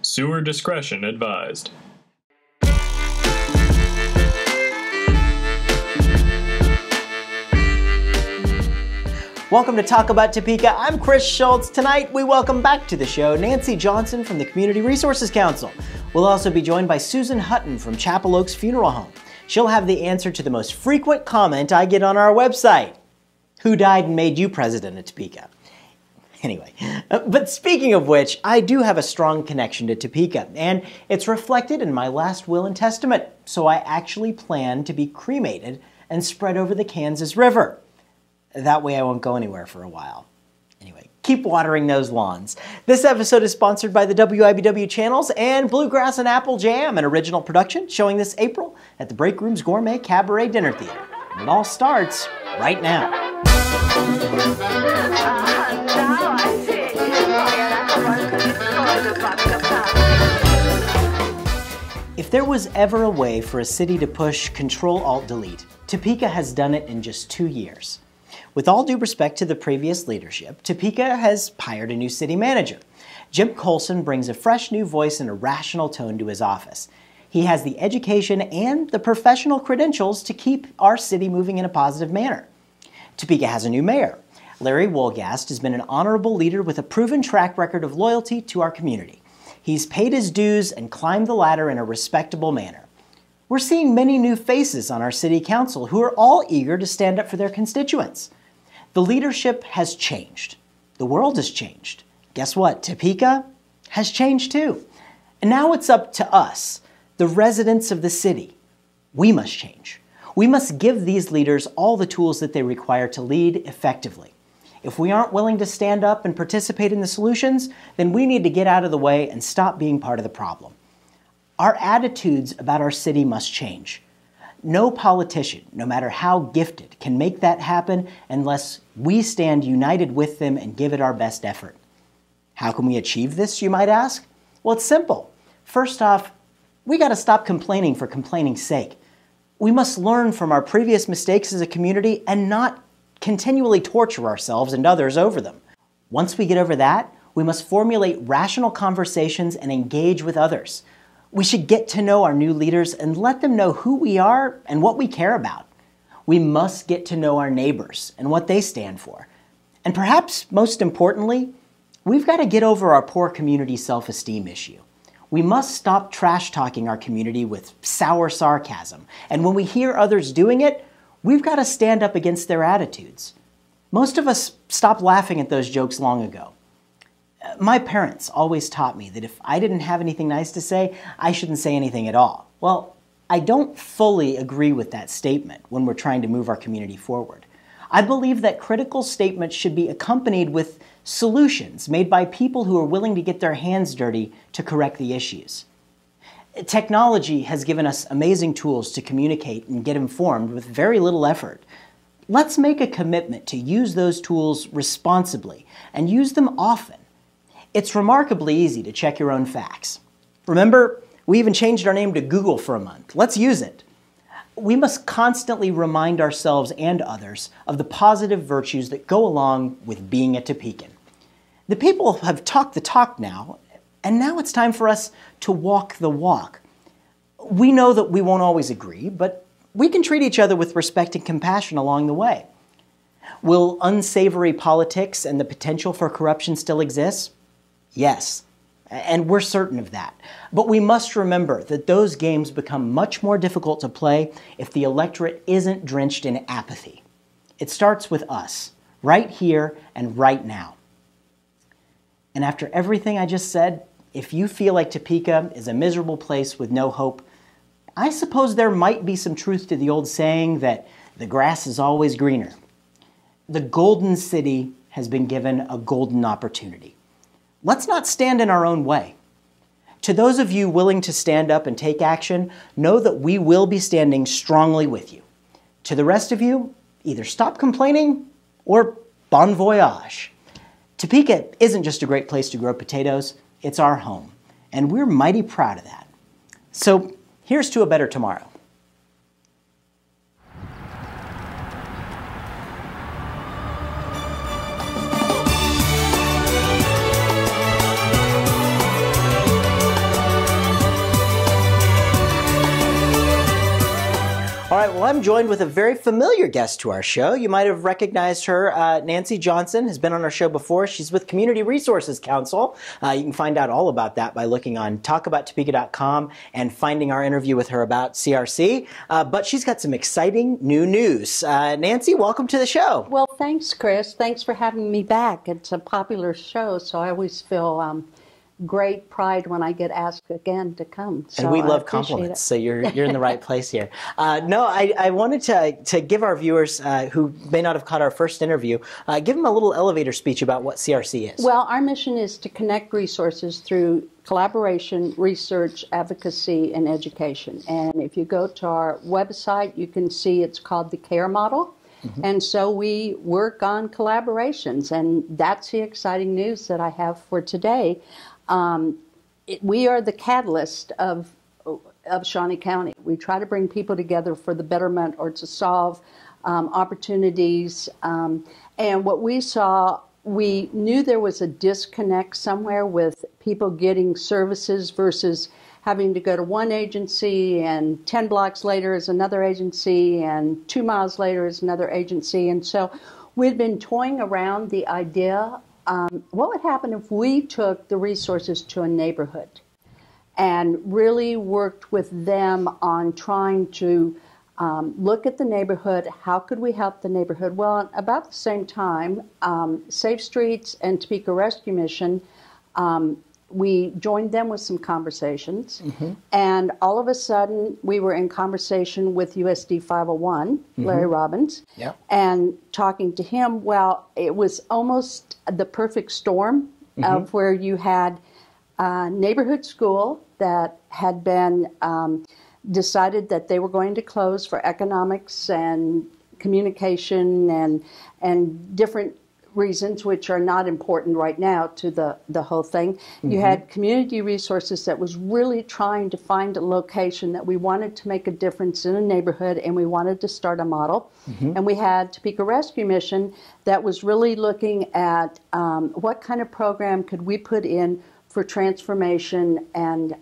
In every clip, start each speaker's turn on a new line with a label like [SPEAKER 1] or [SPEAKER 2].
[SPEAKER 1] Sewer discretion advised.
[SPEAKER 2] Welcome to Talk About Topeka. I'm Chris Schultz. Tonight, we welcome back to the show Nancy Johnson from the Community Resources Council. We'll also be joined by Susan Hutton from Chapel Oaks Funeral Home. She'll have the answer to the most frequent comment I get on our website. Who died and made you president of Topeka? Anyway, but speaking of which, I do have a strong connection to Topeka, and it's reflected in my last will and testament, so I actually plan to be cremated and spread over the Kansas River. That way I won't go anywhere for a while. Anyway, keep watering those lawns. This episode is sponsored by the WIBW channels and Bluegrass and Apple Jam, an original production showing this April at the Break Room's Gourmet Cabaret Dinner Theater. And it all starts right now. If there was ever a way for a city to push Control-Alt-Delete, Topeka has done it in just 2 years. With all due respect to the previous leadership, Topeka has hired a new city manager. Jim Colson brings a fresh new voice and a rational tone to his office. He has the education and the professional credentials to keep our city moving in a positive manner. Topeka has a new mayor. Larry Wolgast has been an honorable leader with a proven track record of loyalty to our community. He's paid his dues and climbed the ladder in a respectable manner. We're seeing many new faces on our city council who are all eager to stand up for their constituents. The leadership has changed. The world has changed. Guess what? Topeka has changed too. And now it's up to us, the residents of the city. We must change. We must give these leaders all the tools that they require to lead effectively. If we aren't willing to stand up and participate in the solutions, then we need to get out of the way and stop being part of the problem. Our attitudes about our city must change. No politician, no matter how gifted, can make that happen unless we stand united with them and give it our best effort. How can we achieve this, you might ask? Well, it's simple. First off, we got to stop complaining for complaining's sake. We must learn from our previous mistakes as a community and not continually torture ourselves and others over them. Once we get over that, we must formulate rational conversations and engage with others. We should get to know our new leaders and let them know who we are and what we care about. We must get to know our neighbors and what they stand for. And perhaps most importantly, we've got to get over our poor community self-esteem issue. We must stop trash-talking our community with sour sarcasm. And when we hear others doing it, we've got to stand up against their attitudes. Most of us stopped laughing at those jokes long ago. My parents always taught me that if I didn't have anything nice to say, I shouldn't say anything at all. Well, I don't fully agree with that statement when we're trying to move our community forward. I believe that critical statements should be accompanied with solutions made by people who are willing to get their hands dirty to correct the issues. Technology has given us amazing tools to communicate and get informed with very little effort. Let's make a commitment to use those tools responsibly and use them often. It's remarkably easy to check your own facts. Remember, we even changed our name to Google for a month. Let's use it. We must constantly remind ourselves and others of the positive virtues that go along with being a Topekan. The people have talked the talk now, and now it's time for us to walk the walk. We know that we won't always agree, but we can treat each other with respect and compassion along the way. Will unsavory politics and the potential for corruption still exist? Yes, and we're certain of that. But we must remember that those games become much more difficult to play if the electorate isn't drenched in apathy. It starts with us, right here and right now. And after everything I just said, if you feel like Topeka is a miserable place with no hope, I suppose there might be some truth to the old saying that the grass is always greener. The Golden City has been given a golden opportunity. Let's not stand in our own way. To those of you willing to stand up and take action, know that we will be standing strongly with you. To the rest of you, either stop complaining or bon voyage. Topeka isn't just a great place to grow potatoes, it's our home, and we're mighty proud of that. So here's to a better tomorrow. Well, I'm joined with a very familiar guest to our show. You might have recognized her. Nancy Johnson has been on our show before. She's with Community Resources Council. You can find out all about that by looking on talkabouttopeka.com and finding our interview with her about CRC. But she's got some exciting new news. Nancy, welcome to the show.
[SPEAKER 3] Well, thanks, Chris. Thanks for having me back. It's a popular show, so I always feel great pride when I get asked again to come. So
[SPEAKER 2] and we love compliments, so you're in the right place here. I wanted to give our viewers who may not have caught our first interview, give them a little elevator speech about what CRC is.
[SPEAKER 3] Well, our mission is to connect resources through collaboration, research, advocacy, and education. And if you go to our website, you can see it's called the CARE model. Mm-hmm. And so we work on collaborations, and that's the exciting news that I have for today. We are the catalyst of Shawnee County. We try to bring people together for the betterment or to solve opportunities. And what we saw, we knew there was a disconnect somewhere with people getting services versus having to go to one agency and 10 blocks later is another agency and 2 miles later is another agency. And so we'd been toying around the idea, what would happen if we took the resources to a neighborhood and really worked with them on trying to look at the neighborhood, how could we help the neighborhood? Well, about the same time, Safe Streets and Topeka Rescue Mission, we joined them with some conversations, mm-hmm. and all of a sudden we were in conversation with USD 501, mm-hmm. Larry Robbins, yep. and talking to him. Well, it was almost the perfect storm mm-hmm. of where you had a neighborhood school that had been decided that they were going to close for economics and communication and different reasons which are not important right now to the whole thing. Mm-hmm. You had Community Resources that was really trying to find a location that we wanted to make a difference in a neighborhood, and we wanted to start a model. Mm-hmm. And we had Topeka Rescue Mission that was really looking at what kind of program could we put in for transformation and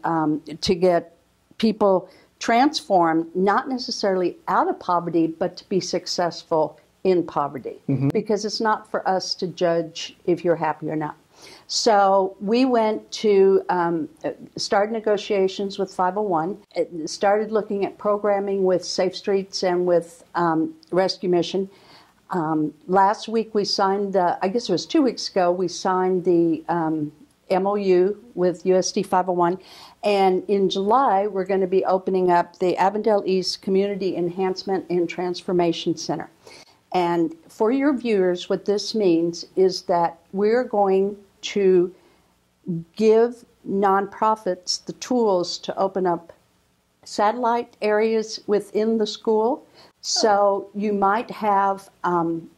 [SPEAKER 3] to get people transformed, not necessarily out of poverty, but to be successful in poverty, mm-hmm. because it's not for us to judge if you're happy or not. So we went to start negotiations with 501, started looking at programming with Safe Streets and with Rescue Mission. Last week we signed, I guess it was 2 weeks ago, we signed the MOU with USD 501. And in July, we're going to be opening up the Avondale East Community Enhancement and Transformation Center. And for your viewers, what this means is that we're going to give nonprofits the tools to open up satellite areas within the school. So you might have, and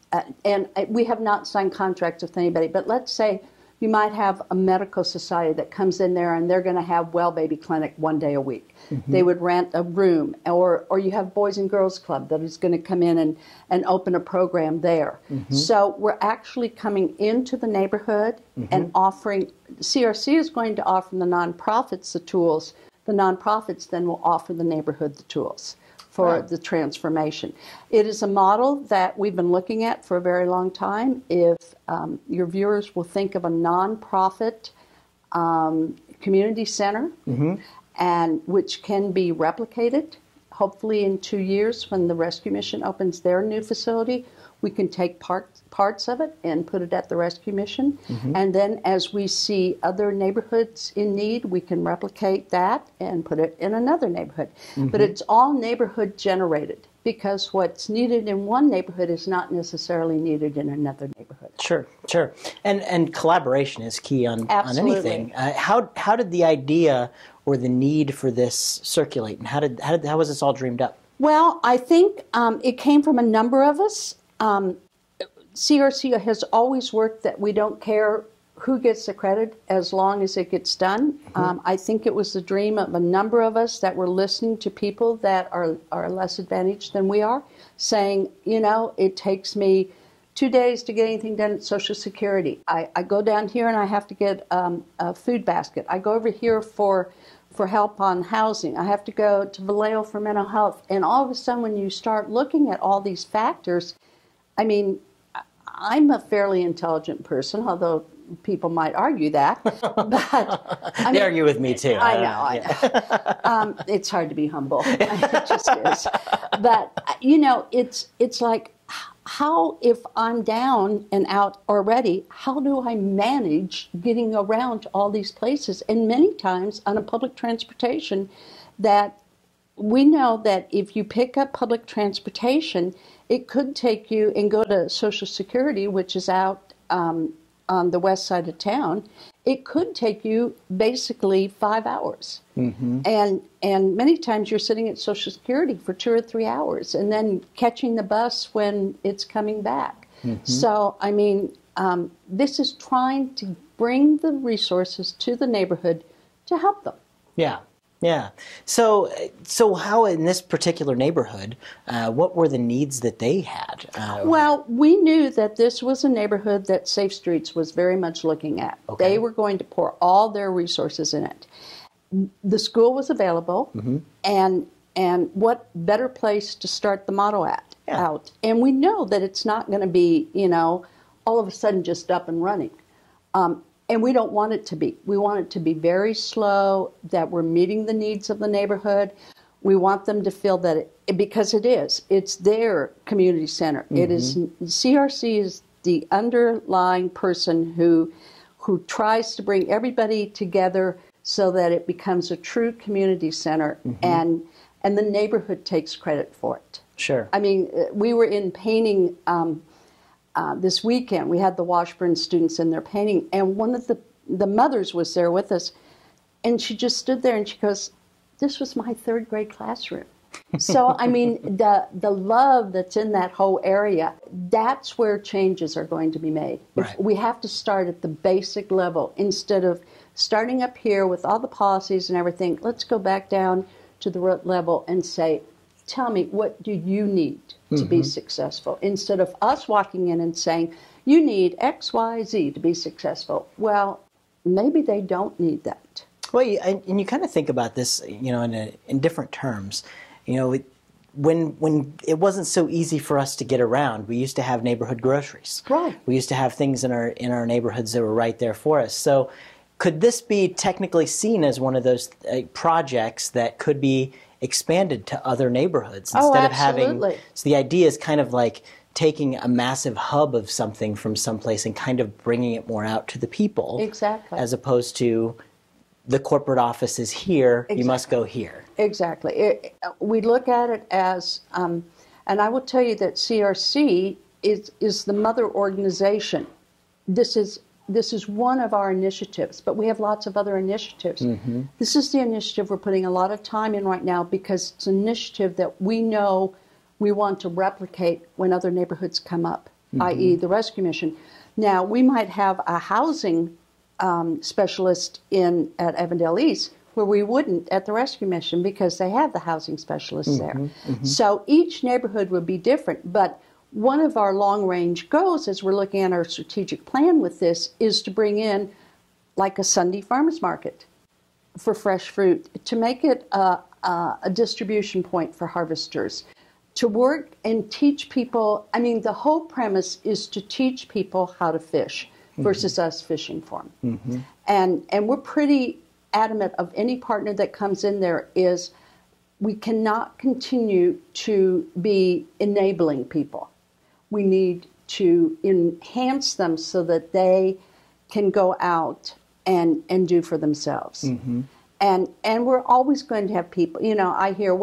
[SPEAKER 3] we have not signed contracts with anybody, but let's say you might have a medical society that comes in there and they're going to have Well Baby Clinic 1 day a week. Mm-hmm. They would rent a room, or you have Boys and Girls Club that is going to come in and open a program there. Mm-hmm. So we're actually coming into the neighborhood mm-hmm. and offering, CRC is going to offer the nonprofits the tools. The nonprofits then will offer the neighborhood the tools for the transformation. It is a model that we've been looking at for a very long time. If your viewers will think of a nonprofit community center, mm-hmm. and which can be replicated, hopefully in 2 years when the Rescue Mission opens their new facility, we can take parts of it and put it at the Rescue Mission. Mm-hmm. And then as we see other neighborhoods in need, we can replicate that and put it in another neighborhood. Mm-hmm. But it's all neighborhood generated, because what's needed in one neighborhood is not necessarily needed in another neighborhood.
[SPEAKER 2] Sure, sure. And collaboration is key on anything. How did the idea or the need for this circulate, and how was this all dreamed up?
[SPEAKER 3] Well, I think it came from a number of us. CRC has always worked that we don't care who gets the credit as long as it gets done. Mm-hmm. I think it was the dream of a number of us that were listening to people that are less advantaged than we are, saying, you know, it takes me 2 days to get anything done at Social Security. I go down here and I have to get a food basket. I go over here for for help on housing. I have to go to Vallejo for mental health. And all of a sudden, when you start looking at all these factors, I mean, I'm a fairly intelligent person, although people might argue that. But I
[SPEAKER 2] they argue with me too.
[SPEAKER 3] I know. It's hard to be humble. It just is. But you know, it's like, how, if I'm down and out already, how do I manage getting around to all these places? And many times on a public transportation, that we know that if you pick up public transportation, it could take you and go to Social Security, which is out on the west side of town. It could take you basically 5 hours. Mm-hmm. And many times you're sitting at Social Security for 2 or 3 hours and then catching the bus when it's coming back. Mm-hmm. So, I mean, this is trying to bring the resources to the neighborhood to help them.
[SPEAKER 2] Yeah. Yeah. So how in this particular neighborhood, what were the needs that they had?
[SPEAKER 3] Well, we knew that this was a neighborhood that Safe Streets was very much looking at. Okay. They were going to pour all their resources in it. The school was available, mm-hmm. and what better place to start the model out? And we know that it's not going to be, you know, all of a sudden just up and running. And we don't want it to be. We want it to be very slow, that we're meeting the needs of the neighborhood. We want them to feel that, because it's their community center. Mm-hmm. It is, CRC is the underlying person who tries to bring everybody together so that it becomes a true community center, mm-hmm. and the neighborhood takes credit for it.
[SPEAKER 2] Sure.
[SPEAKER 3] I mean, we were in painting this weekend. We had the Washburn students in there painting, and one of the mothers was there with us, and she just stood there and she goes, "This was my 3rd grade classroom." So, I mean, the love that's in that whole area, that's where changes are going to be made.
[SPEAKER 2] Right.
[SPEAKER 3] We have to start at the basic level. Instead of starting up here with all the policies and everything, let's go back down to the root level and say, tell me, what do you need to be successful? Instead of us walking in and saying, you need X, Y, Z to be successful. Well, maybe they don't need that.
[SPEAKER 2] Well, and you kind of think about this, you know, in different terms. You know, when it wasn't so easy for us to get around, we used to have neighborhood groceries.
[SPEAKER 3] Right.
[SPEAKER 2] We used to have things in our neighborhoods that were right there for us. So could this be technically seen as one of those projects that could be expanded to other neighborhoods instead of having? So the idea is kind of like taking a massive hub of something from someplace and kind of bringing it more out to the people.
[SPEAKER 3] Exactly.
[SPEAKER 2] As opposed to the corporate office is here,
[SPEAKER 3] exactly.
[SPEAKER 2] You must go here.
[SPEAKER 3] Exactly. We look at it as, and I will tell you that CRC is the mother organization. This is one of our initiatives, but we have lots of other initiatives. Mm-hmm. This is the initiative we're putting a lot of time in right now because it's an initiative that we know we want to replicate when other neighborhoods come up, mm-hmm. i.e. the Rescue Mission. Now, we might have a housing specialist at Avondale East where we wouldn't at the Rescue Mission because they have the housing specialists there. Mm-hmm. So each neighborhood would be different, but one of our long-range goals as we're looking at our strategic plan with this is to bring in like a Sunday farmers market for fresh fruit, to make it a distribution point for harvesters, to work and teach people. I mean, the whole premise is to teach people how to fish versus mm-hmm. us fishing for them. Mm-hmm. And we're pretty adamant of any partner that comes in there is we cannot continue to be enabling people. We need to enhance them so that they can go out and do for themselves. Mm-hmm. And we're always going to have people, you know, I hear,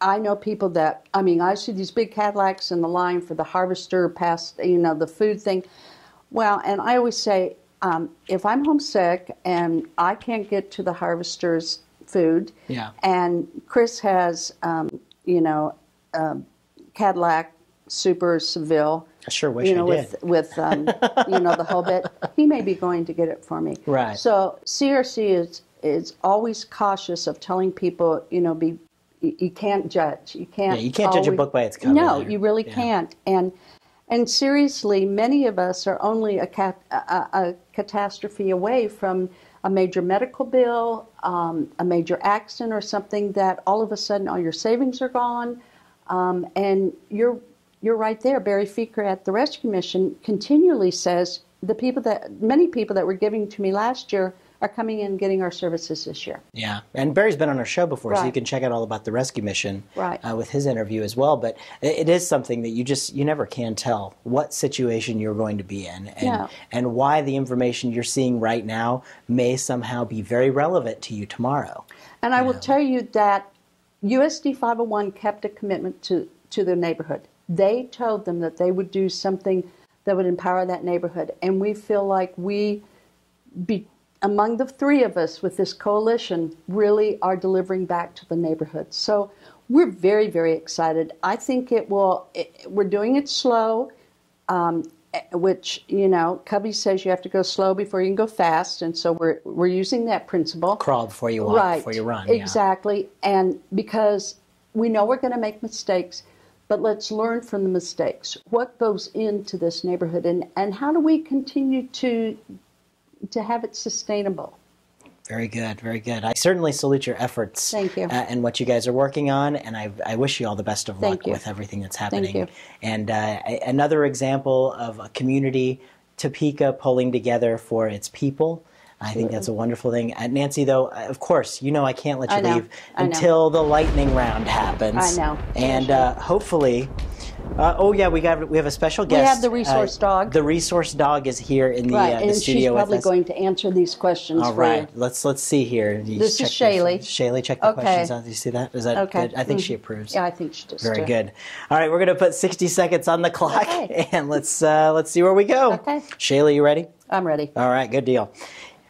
[SPEAKER 3] I know people that, I mean, I see these big Cadillacs in the line for the harvester past, you know, the food thing. Well, and I always say, if I'm homesick and I can't get to the harvester's food, yeah. and Chris has, you know, Cadillac Super Seville,
[SPEAKER 2] I sure wish
[SPEAKER 3] you know,
[SPEAKER 2] I did.
[SPEAKER 3] with you know, the whole bit, he may be going to get it for me.
[SPEAKER 2] Right.
[SPEAKER 3] So CRC is always cautious of telling people, you know, you can't judge. You can't.
[SPEAKER 2] Yeah, you can't judge a book by its cover.
[SPEAKER 3] No, you really can't. And seriously, many of us are only a catastrophe away from a major medical bill, a major accident or something that all of a sudden all your savings are gone. And you're right there. Barry Feeker at the Rescue Mission continually says many people that were giving to me last year are coming in and getting our services this year.
[SPEAKER 2] Yeah, and Barry's been on our show before,
[SPEAKER 3] Right.
[SPEAKER 2] so you can check out all about the Rescue Mission
[SPEAKER 3] Right.
[SPEAKER 2] With his interview as well. But it is something that you never can tell what situation you're going to be in, and why the information you're seeing right now may somehow be very relevant to you tomorrow.
[SPEAKER 3] And I will tell you that USD 501 kept a commitment to the neighborhood. They told them that they would do something that would empower that neighborhood. And we feel like among the three of us with this coalition, really are delivering back to the neighborhood. So we're very, very excited. I think we're doing it slow, which, Cubby says you have to go slow before you can go fast. And so we're using that principle.
[SPEAKER 2] Crawl before you walk,
[SPEAKER 3] right.
[SPEAKER 2] before you run.
[SPEAKER 3] Exactly. Yeah. And because we know we're going to make mistakes, but let's learn from the mistakes. What goes into this neighborhood, and how do we continue to have it sustainable?
[SPEAKER 2] Very good, very good. I certainly salute your efforts.
[SPEAKER 3] Thank you.
[SPEAKER 2] And what you guys are working on, and I wish you all the best of luck
[SPEAKER 3] Thank you.
[SPEAKER 2] with everything that's happening.
[SPEAKER 3] Thank you.
[SPEAKER 2] And another example of a community, Topeka, pulling together for its people. I think that's a wonderful thing. Nancy, though, of course, I can't let you leave until the lightning round happens.
[SPEAKER 3] I know.
[SPEAKER 2] And hopefully... we have a special guest.
[SPEAKER 3] We have the resource dog.
[SPEAKER 2] The resource dog is here in the studio with us.
[SPEAKER 3] And she's probably going to answer these questions
[SPEAKER 2] All
[SPEAKER 3] for
[SPEAKER 2] right,
[SPEAKER 3] you.
[SPEAKER 2] let's see here.
[SPEAKER 3] This is Shaylee.
[SPEAKER 2] Shaylee, check the questions out. Do you see that? Is that good? I think she approves.
[SPEAKER 3] Yeah, I think she does.
[SPEAKER 2] Very good. All right, we're going to put 60 seconds on the clock, and let's see where we go.
[SPEAKER 3] Okay.
[SPEAKER 2] Shaylee, you ready?
[SPEAKER 3] I'm ready.
[SPEAKER 2] All right, good deal.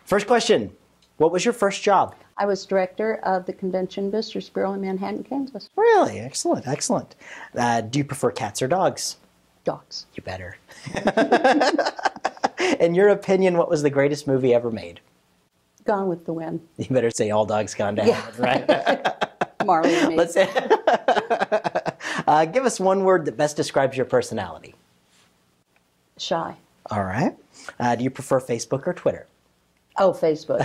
[SPEAKER 2] First question: what was your first job?
[SPEAKER 3] I was director of the Convention Visitors Bureau in Manhattan, Kansas.
[SPEAKER 2] Really? Excellent, excellent. Do you prefer cats or dogs?
[SPEAKER 3] Dogs.
[SPEAKER 2] You better. In your opinion, what was the greatest movie ever made?
[SPEAKER 3] Gone with the Wind.
[SPEAKER 2] You better say All Dogs Gone to Heaven, right?
[SPEAKER 3] Marley and me.
[SPEAKER 2] Let's give us one word that best describes your personality.
[SPEAKER 3] Shy.
[SPEAKER 2] All right. Do you prefer Facebook or Twitter?
[SPEAKER 3] Oh, Facebook.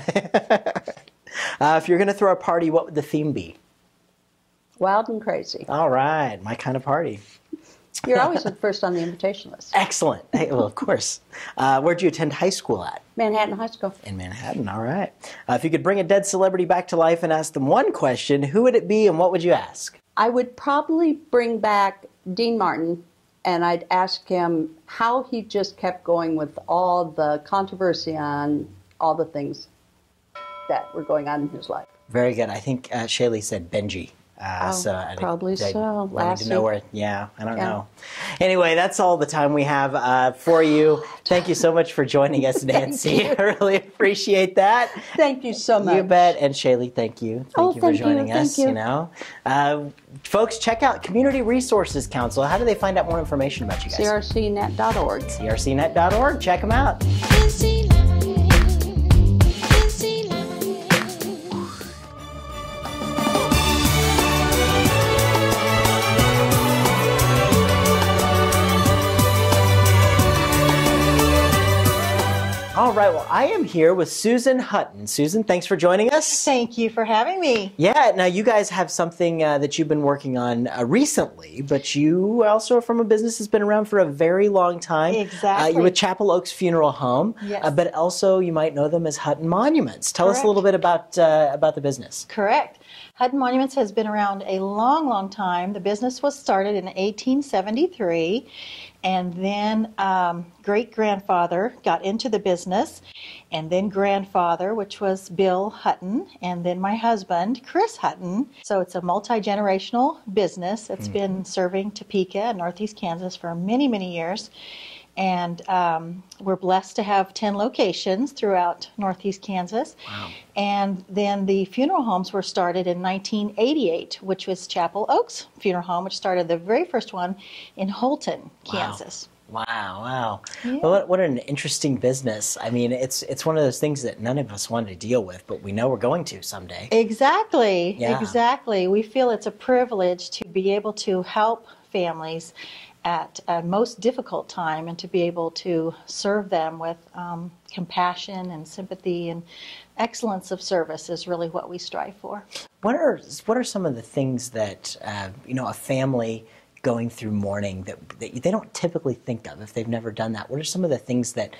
[SPEAKER 2] If you're going to throw a party, what would the theme be?
[SPEAKER 3] Wild and crazy.
[SPEAKER 2] All right. My kind of party.
[SPEAKER 3] You're always first on the invitation list.
[SPEAKER 2] Excellent. Hey, well, of course. Where'd you attend high school at?
[SPEAKER 3] Manhattan High School.
[SPEAKER 2] In Manhattan. All right. If you could bring a dead celebrity back to life and ask them one question, who would it be and what would you ask?
[SPEAKER 3] I would probably bring back Dean Martin, and I'd ask him how he just kept going with all the controversy on all the things that were going on in his life.
[SPEAKER 2] Very good. I think Shaylee said Benji.
[SPEAKER 3] Probably so.
[SPEAKER 2] Wanting to know where. Yeah, I don't know. Anyway, that's all the time we have for you. Thank you so much for joining us, Nancy. I really appreciate that.
[SPEAKER 3] Thank you so much.
[SPEAKER 2] You bet. And Shaylee, thank you. Thank you for joining us.
[SPEAKER 3] Thank you.
[SPEAKER 2] Folks, check out Community Resources Council. How do they find out more information about you guys?
[SPEAKER 3] crcnet.org.
[SPEAKER 2] crcnet.org. Check them out. All right, well, I am here with Susan Hutton. Susan, thanks for joining us.
[SPEAKER 4] Thank you for having me.
[SPEAKER 2] Yeah, now you guys have something that you've been working on recently, but you also are from a business that's been around for a very long time.
[SPEAKER 4] Exactly.
[SPEAKER 2] You're with Chapel Oaks Funeral Home,
[SPEAKER 4] yes.
[SPEAKER 2] But also you might know them as Hutton Monuments. Tell us a little bit about the business.
[SPEAKER 4] Correct. Hutton Monuments has been around a long, long time. The business was started in 1873. And then great-grandfather got into the business, and then grandfather, which was Bill Hutton, and then my husband, Chris Hutton. So it's a multi-generational business. It's been serving Topeka and Northeast Kansas for many, many years. And we're blessed to have 10 locations throughout Northeast Kansas.
[SPEAKER 2] Wow.
[SPEAKER 4] And then the funeral homes were started in 1988, which was Chapel Oaks Funeral Home, which started the very first one in Hutton, Kansas.
[SPEAKER 2] Wow.
[SPEAKER 4] Yeah.
[SPEAKER 2] Well, what an interesting business. I mean, it's one of those things that none of us want to deal with, but we know we're going to someday.
[SPEAKER 4] Exactly.
[SPEAKER 2] Yeah.
[SPEAKER 4] Exactly. We feel it's a privilege to be able to help families at a most difficult time, and to be able to serve them with compassion and sympathy and excellence of service is really what we strive for.
[SPEAKER 2] What are some of the things that a family going through mourning that they don't typically think of if they've never done that? What are some of the things that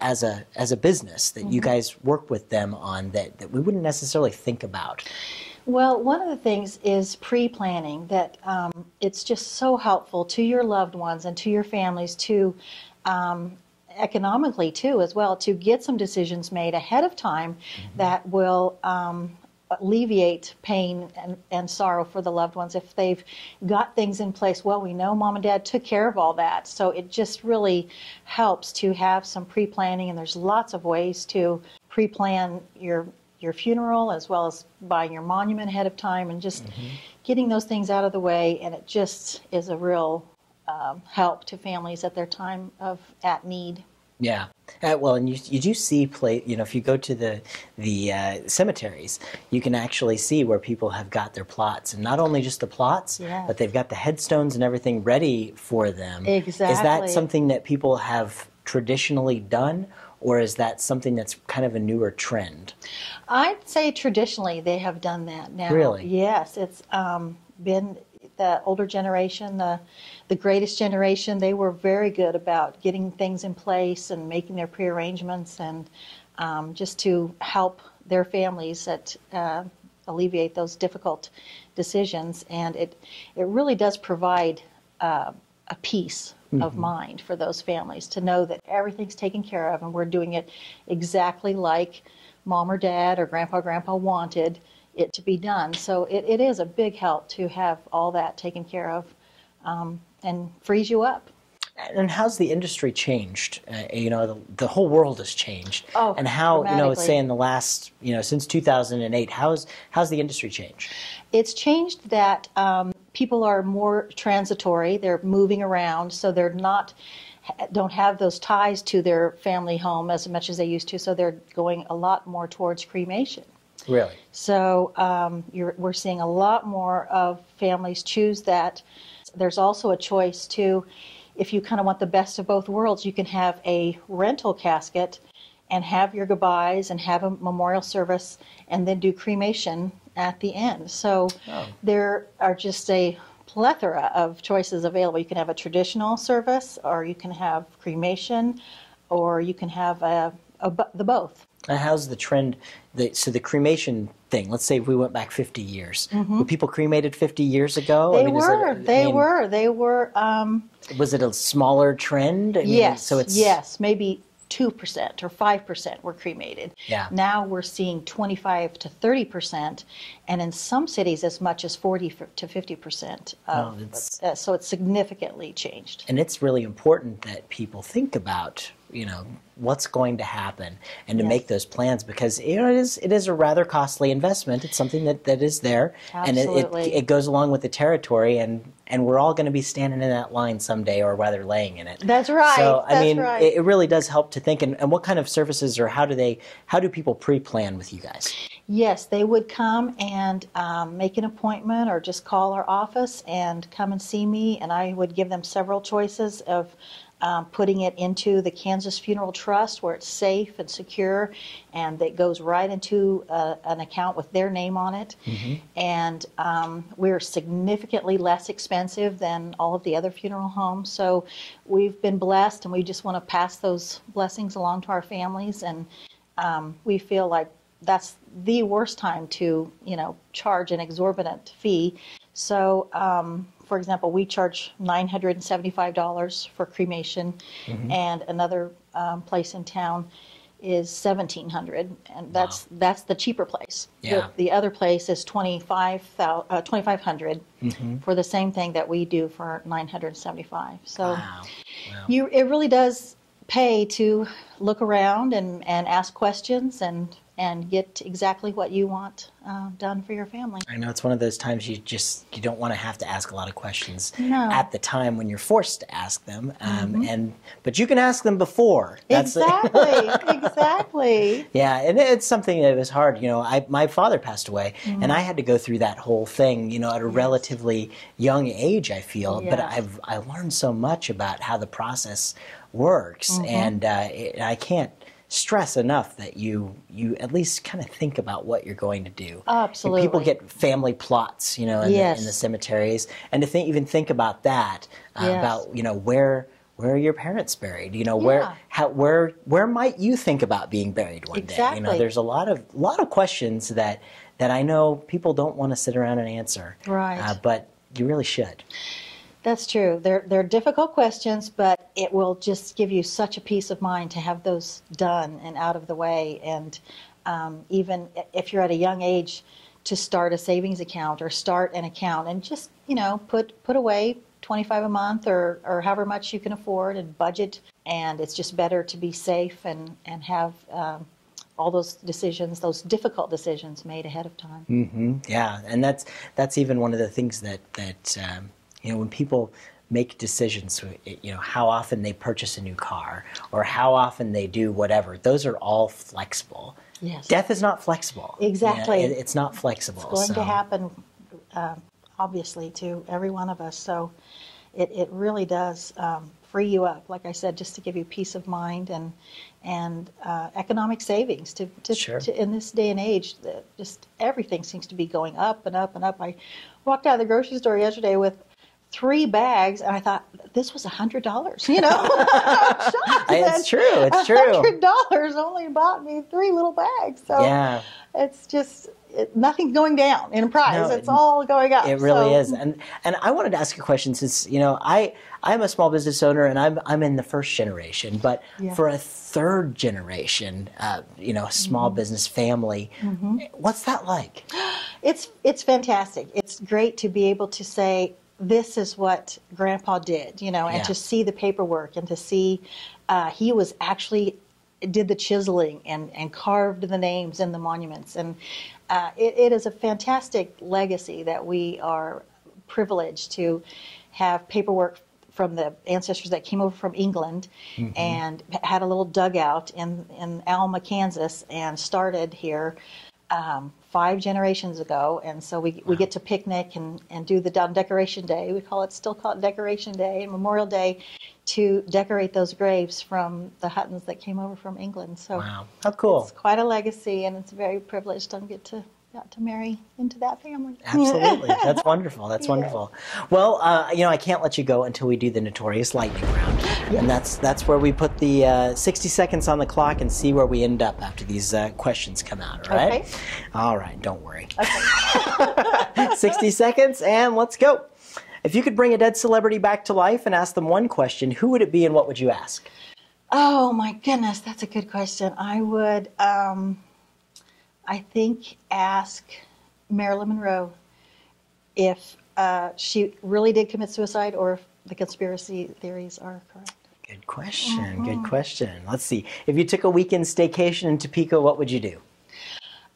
[SPEAKER 2] as a business that you guys work with them on that we wouldn't necessarily think about?
[SPEAKER 4] Well, one of the things is pre-planning, that it's just so helpful to your loved ones and to your families to economically too as well, to get some decisions made ahead of time that will alleviate pain and sorrow for the loved ones. If they've got things in place, well, we know mom and dad took care of all that, so it just really helps to have some pre-planning, and there's lots of ways to pre-plan your funeral as well as buying your monument ahead of time and just getting those things out of the way, and it just is a real help to families at their time of need.
[SPEAKER 2] Yeah. Well, and you do see if you go to the cemeteries, you can actually see where people have got their plots, and not only just the plots, but they've got the headstones and everything ready for them.
[SPEAKER 4] Exactly.
[SPEAKER 2] Is that something that people have traditionally done, or is that something that's kind of a newer trend?
[SPEAKER 4] I'd say traditionally they have done that now.
[SPEAKER 2] Really?
[SPEAKER 4] Yes, it's been the older generation, the greatest generation. They were very good about getting things in place and making their prearrangements, and just to help their families that alleviate those difficult decisions. And it really does provide a peace of mind for those families to know that everything's taken care of and we're doing it exactly like mom or dad or grandpa wanted it to be done. So it is a big help to have all that taken care of, and frees you up.
[SPEAKER 2] And how's the industry changed? The whole world has changed.
[SPEAKER 4] Oh,
[SPEAKER 2] and how,
[SPEAKER 4] dramatically.
[SPEAKER 2] say in the last, since 2008, how's the industry changed?
[SPEAKER 4] It's changed that people are more transitory. They're moving around, so they're don't have those ties to their family home as much as they used to. So they're going a lot more towards cremation.
[SPEAKER 2] Really?
[SPEAKER 4] So we're seeing a lot more of families choose that. There's also a choice to, if you kind of want the best of both worlds, you can have a rental casket and have your goodbyes and have a memorial service and then do cremation at the end. So there are just a plethora of choices available. You can have a traditional service, or you can have cremation, or you can have the both.
[SPEAKER 2] And how's the trend? So the cremation thing, let's say if we went back 50 years, were people cremated 50 years ago?
[SPEAKER 4] They were.
[SPEAKER 2] Was it a smaller trend?
[SPEAKER 4] Yes, maybe 2% or 5% were cremated.
[SPEAKER 2] Yeah.
[SPEAKER 4] Now we're seeing 25 to 30%, and in some cities as much as 40 to 50%. So it's significantly changed.
[SPEAKER 2] And it's really important that people think about, what's going to happen, and to make those plans, because it is a rather costly investment. It's something that is there.
[SPEAKER 4] Absolutely.
[SPEAKER 2] And it goes along with the territory, and we're all going to be standing in that line someday, or rather laying in it.
[SPEAKER 4] That's right.
[SPEAKER 2] So
[SPEAKER 4] Right.
[SPEAKER 2] It really does help to think. And what kind of services, or how do people pre-plan with you guys?
[SPEAKER 4] Yes, they would come and make an appointment, or just call our office and come and see me, and I would give them several choices of putting it into the Kansas Funeral Trust, where it's safe and secure, and it goes right into an account with their name on it. And we're significantly less expensive than all of the other funeral homes. So we've been blessed, and we just want to pass those blessings along to our families. And we feel like that's the worst time to, charge an exorbitant fee. So, for example, we charge $975 for cremation, and another place in town is $1,700, and that's the cheaper place.
[SPEAKER 2] Yeah.
[SPEAKER 4] The other place is $2,500 for the same thing that we do for $975. So, it really does pay to look around and ask questions and and get exactly what you want done for your family.
[SPEAKER 2] I know it's one of those times you don't want to have to ask a lot of questions
[SPEAKER 4] No.
[SPEAKER 2] at the time when you're forced to ask them, but you can ask them before.
[SPEAKER 4] Exactly, exactly.
[SPEAKER 2] Yeah, and it's something that was hard. My father passed away, and I had to go through that whole thing, at a relatively young age, I feel.
[SPEAKER 4] Yes.
[SPEAKER 2] But I learned so much about how the process works, and I can't stress enough that you at least kind of think about what you're going to do.
[SPEAKER 4] Absolutely.
[SPEAKER 2] People get family plots, in the cemeteries, and to even think about that, about where are your parents buried? Where might you think about being buried one day? There's a lot of questions that I know people don't want to sit around and answer.
[SPEAKER 4] Right.
[SPEAKER 2] But you really should.
[SPEAKER 4] That's true. They're difficult questions, but it will just give you such a peace of mind to have those done and out of the way. And even if you're at a young age, to start a savings account or start an account and just put away $25 a month or however much you can afford and budget. And it's just better to be safe and have all those decisions, those difficult decisions, made ahead of time.
[SPEAKER 2] Mm-hmm. Yeah, and that's even one of the things that when people make decisions, how often they purchase a new car or how often they do whatever, those are all flexible.
[SPEAKER 4] Yes.
[SPEAKER 2] Death is not flexible.
[SPEAKER 4] Exactly.
[SPEAKER 2] It's not flexible.
[SPEAKER 4] It's going to happen, obviously, to every one of us. So it really does free you up, like I said, just to give you peace of mind and economic savings to in this day and age. Just everything seems to be going up and up and up. I walked out of the grocery store yesterday with 3 bags, and I thought, this was $100.
[SPEAKER 2] It's true. It's true.
[SPEAKER 4] $100 only bought me 3 little bags. So
[SPEAKER 2] yeah.
[SPEAKER 4] It's just nothing's going down in price.
[SPEAKER 2] No,
[SPEAKER 4] it's all going up.
[SPEAKER 2] It really is. And I wanted to ask a question since I'm a small business owner and I'm in the first generation, but for a third generation, small business family, what's that like?
[SPEAKER 4] It's fantastic. It's great to be able to say, this is what Grandpa did, and to see the paperwork and to see he was actually did the chiseling and carved the names in the monuments. And it is a fantastic legacy that we are privileged to have paperwork from the ancestors that came over from England and had a little dugout in Alma, Kansas, and started here 5 generations ago. And so we get to picnic and do the Decoration Day. We still call it Decoration Day and Memorial Day to decorate those graves from the Huttons that came over from England. So
[SPEAKER 2] wow, how cool.
[SPEAKER 4] It's quite a legacy, and it's very privileged to got to marry into that family.
[SPEAKER 2] Absolutely. That's wonderful. That's wonderful. Well, I can't let you go until we do the notorious lightning round. Yes. And that's where we put the 60 seconds on the clock and see where we end up after these questions come out, all right?
[SPEAKER 4] Okay.
[SPEAKER 2] All right, don't worry.
[SPEAKER 4] Okay.
[SPEAKER 2] 60 seconds, and let's go. If you could bring a dead celebrity back to life and ask them one question, who would it be and what would you ask?
[SPEAKER 4] Oh, my goodness, that's a good question. I would, I think, ask Marilyn Monroe if she really did commit suicide or if the conspiracy theories are correct.
[SPEAKER 2] Good question. Good question. Let's see. If you took a weekend staycation in Topeka, what would you do?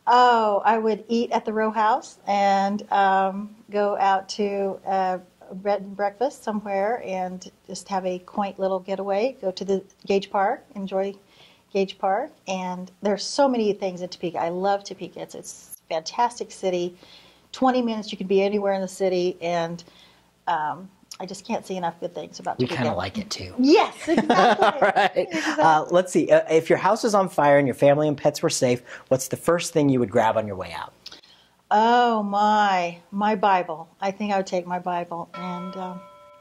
[SPEAKER 4] Oh, I would eat at the row house and go out to a bed and breakfast somewhere and just have a quaint little getaway. Go to the Gage Park, enjoy Gage Park, and there's so many things in Topeka. I love Topeka. It's a fantastic city. 20 minutes, you can be anywhere in the city, and I just can't see enough good things about Topeka.
[SPEAKER 2] We kind of like it too.
[SPEAKER 4] Yes, exactly.
[SPEAKER 2] All right.
[SPEAKER 4] Exactly.
[SPEAKER 2] Let's see. If your house was on fire and your family and pets were safe, what's the first thing you would grab on your way out?
[SPEAKER 4] Oh, my Bible. I think I would take my Bible and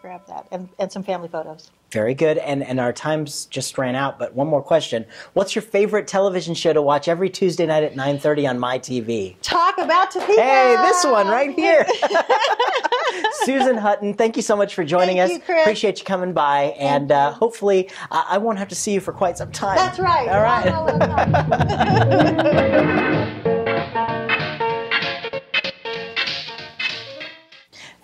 [SPEAKER 4] grab that, and some family photos.
[SPEAKER 2] Very good. And our time's just ran out, but one more question. What's your favorite television show to watch every Tuesday night at 9:30 on my TV?
[SPEAKER 4] Talk about Topeka!
[SPEAKER 2] Hey, this one right here. Susan Hutton, thank you so much for joining us.
[SPEAKER 4] Thank you, Chris.
[SPEAKER 2] Appreciate you coming by, and hopefully I won't have to see you for quite some time.
[SPEAKER 4] That's right.
[SPEAKER 2] All right.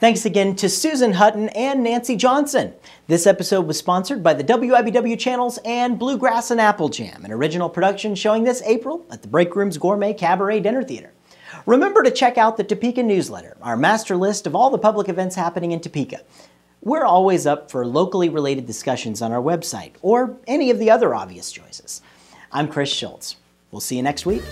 [SPEAKER 2] Thanks again to Susan Hutton and Nancy Johnson. This episode was sponsored by the WIBW channels and Bluegrass and Apple Jam, an original production showing this April at the Break Room's Gourmet Cabaret Dinner Theater. Remember to check out the Topeka newsletter, our master list of all the public events happening in Topeka. We're always up for locally related discussions on our website, or any of the other obvious choices. I'm Chris Schultz. We'll see you next week.